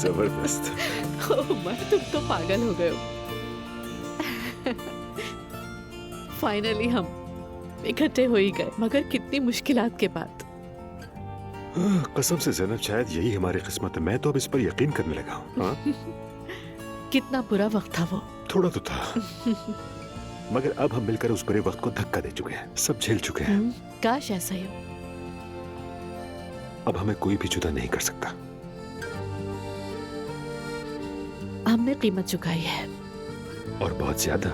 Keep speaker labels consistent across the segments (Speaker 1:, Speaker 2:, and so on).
Speaker 1: जबरदस्त।
Speaker 2: ओह उमर, तुम तो पागल हो गए हो। फाइनली हम इकट्ठे हो ही गए, मगर कितनी मुश्किलात के बाद।
Speaker 1: कसम से ज़ैनब, शायद यही हमारी किस्मत है। मैं तो अब इस पर यकीन करने लगा हूँ। हाँ?
Speaker 2: कितना बुरा वक्त था वो।
Speaker 1: थोड़ा तो था, मगर अब हम मिलकर उस बुरे वक्त को धक्का दे चुके हैं, सब झेल चुके हैं।
Speaker 2: काश ऐसा ही हो।
Speaker 1: अब हमें कोई भी जुदा नहीं कर सकता।
Speaker 2: हमने कीमत चुकाई है,
Speaker 1: और बहुत ज्यादा।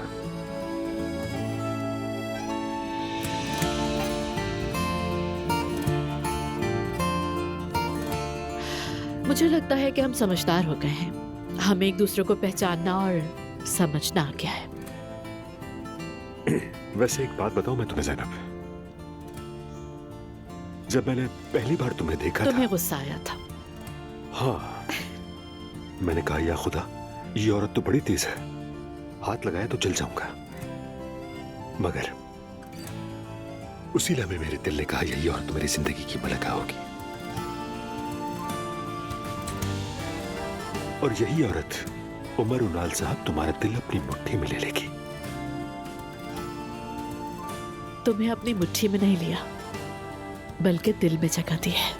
Speaker 2: मुझे लगता है कि हम समझदार हो गए हैं। हमें एक दूसरे को पहचानना और समझना आ गया है।
Speaker 1: वैसे एक बात बताऊं मैं तुम्हें ज़ैनब, जब मैंने पहली बार तुम्हें देखा
Speaker 2: तुम्हें
Speaker 1: था,
Speaker 2: गुस्सा आया था।
Speaker 1: हाँ, मैंने कहा या खुदा, ये औरत तो बड़ी तेज है, हाथ लगाया तो जल जाऊंगा। मगर उसी लम्हे मेरे दिल ने कहा यही औरत तो मेरी जिंदगी की मलका होगी, और यही औरत उमर उनाल साहब तुम्हारा दिल अपनी मुट्ठी में ले लेगी।
Speaker 2: तुम्हें अपनी मुट्ठी में नहीं लिया, बल्कि दिल में जगह दी है।